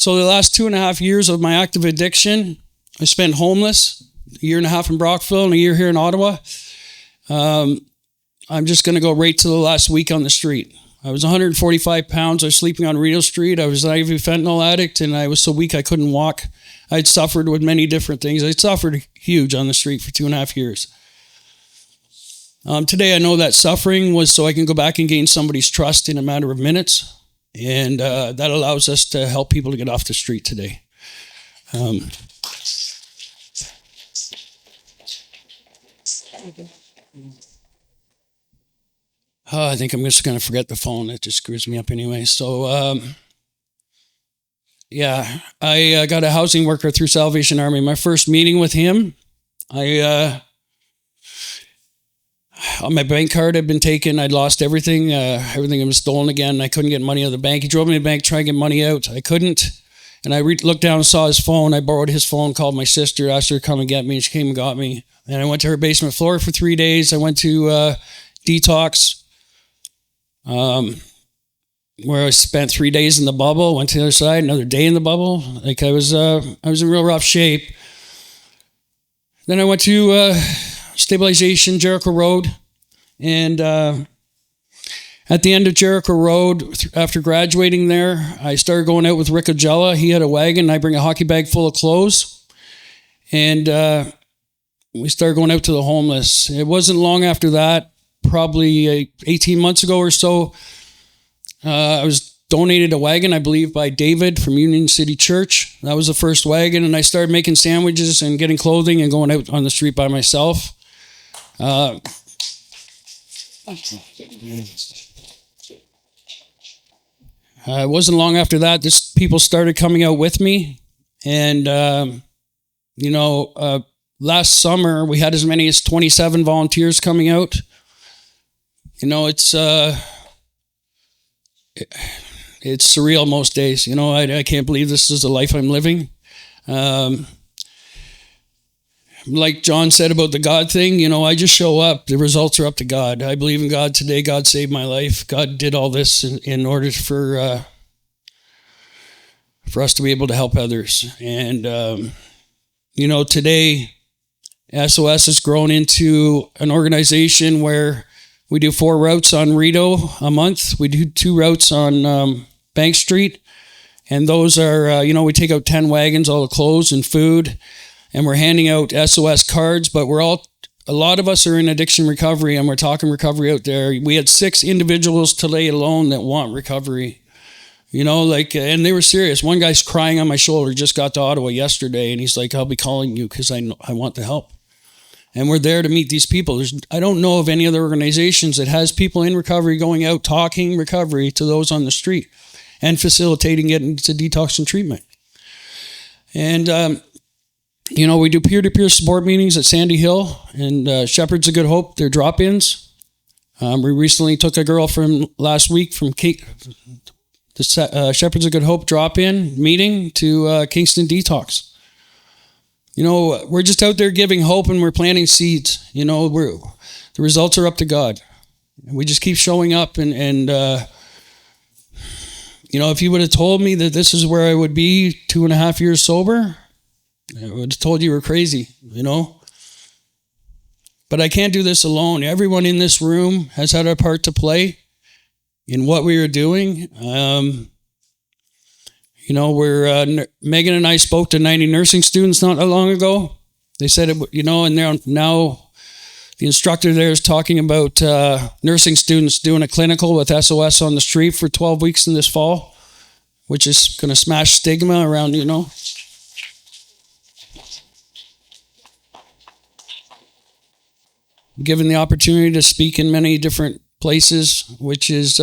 So the last 2.5 years of my active addiction, I spent homeless, a year and a half in Brockville and a year here in Ottawa. I'm just going to go right to the last week on the street. I was 145 pounds. I was sleeping on Rideau Street. I was an IV fentanyl addict, and I was so weak I couldn't walk. I'd suffered with many different things. I'd suffered huge on the street for 2.5 years. Today, I know that suffering was so I can go back and gain somebody's trust in a matter of minutes, and that allows us to help people to get off the street today. I think I'm just going to forget the phone. It just screws me up anyway. So, I got a housing worker through Salvation Army. My first meeting with him, my bank card had been taken. I'd lost everything. Everything had been stolen again. I couldn't get money out of the bank. He drove me to the bank, trying to get money out. I couldn't. And I looked down and saw his phone. I borrowed his phone, called my sister, asked her to come and get me. She came and got me. And I went to her basement floor for 3 days. I went to detox. Where I spent 3 days in the bubble, went to the other side, another day in the bubble. Like I was in real rough shape. Then I went to stabilization, Jericho Road, and at the end of Jericho Road, after graduating there, I started going out with Rick Ojella. He had a wagon. I bring a hockey bag full of clothes, and we started going out to the homeless. It wasn't long after that. Probably 18 months ago or so, I was donated a wagon, I believe, by David from Union City Church. That was the first wagon, and I started making sandwiches and getting clothing and going out on the street by myself. It wasn't long after that, people started coming out with me, and last summer we had as many as 27 volunteers coming out. It's surreal most days. I can't believe this is the life I'm living. Like John said about the God thing, I just show up. The results are up to God. I believe in God today. God saved my life. God did all this in order for us to be able to help others. And, today SOS has grown into an organization where we do 4 routes on Rideau a month. We do 2 routes on Bank Street. And those are, we take out 10 wagons, all the clothes and food. And we're handing out SOS cards. But a lot of us are in addiction recovery, and we're talking recovery out there. We had 6 individuals today alone that want recovery. And they were serious. One guy's crying on my shoulder, just got to Ottawa yesterday. And he's like, I'll be calling you because I want the help. And we're there to meet these people. I don't know of any other organizations that has people in recovery going out talking recovery to those on the street and facilitating getting to detox and treatment. And, we do peer-to-peer support meetings at Sandy Hill and Shepherds of Good Hope. They're drop-ins. We recently took a girl from last week from the Shepherds of Good Hope drop-in meeting to Kingston Detox. We're just out there giving hope, and we're planting seeds. The results are up to God. And we just keep showing up. And if you would have told me that this is where I would be 2.5 years sober, I would have told you were crazy, But I can't do this alone. Everyone in this room has had a part to play in what we are doing. Megan and I spoke to 90 nursing students not that long ago. They said, and they're now the instructor there is talking about nursing students doing a clinical with SOS on the street for 12 weeks in this fall, which is going to smash stigma around, Given the opportunity to speak in many different places, which is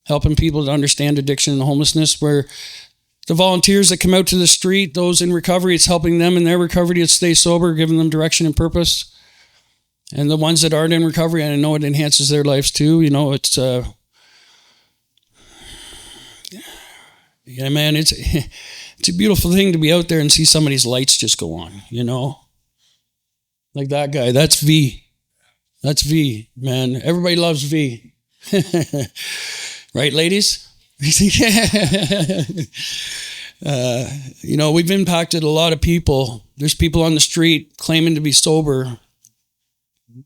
helping people to understand addiction and homelessness, where the volunteers that come out to the street, those in recovery, it's helping them in their recovery to stay sober, giving them direction and purpose. And the ones that aren't in recovery, I know it enhances their lives too. It's it's a beautiful thing to be out there and see somebody's lights just go on, Like that guy, that's V. That's V, man. Everybody loves V. Right, ladies? We've impacted a lot of people. There's people on the street claiming to be sober.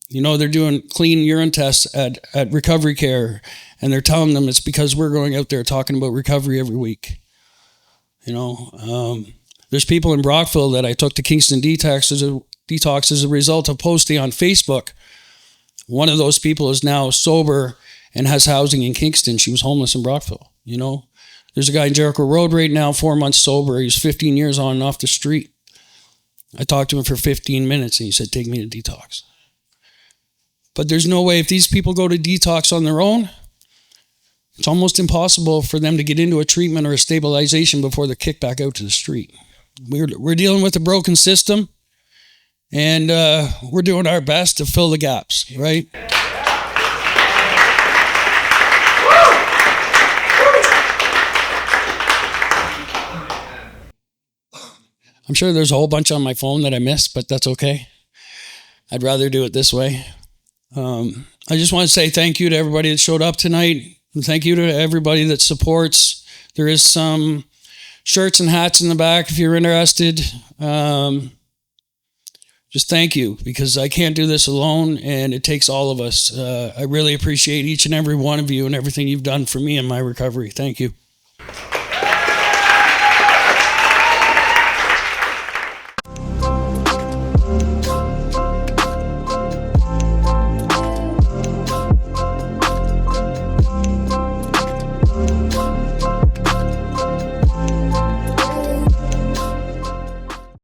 They're doing clean urine tests at recovery care, and they're telling them it's because we're going out there talking about recovery every week. There's people in Brockville that I took to Kingston Detox as a result of posting on Facebook. One of those people is now sober and has housing in Kingston. She was homeless in Brockville. There's a guy in Jericho Road right now, 4 months sober. He's 15 years on and off the street. I talked to him for 15 minutes and he said, take me to detox. But there's no way, if these people go to detox on their own, it's almost impossible for them to get into a treatment or a stabilization before they're kicked back out to the street. We're dealing with a broken system, and we're doing our best to fill the gaps, right? I'm sure there's a whole bunch on my phone that I missed, but that's okay. I'd rather do it this way. I just want to say thank you to everybody that showed up tonight. And thank you to everybody that supports. There is some shirts and hats in the back if you're interested. Just thank you, because I can't do this alone, and it takes all of us. I really appreciate each and every one of you and everything you've done for me in my recovery. Thank you.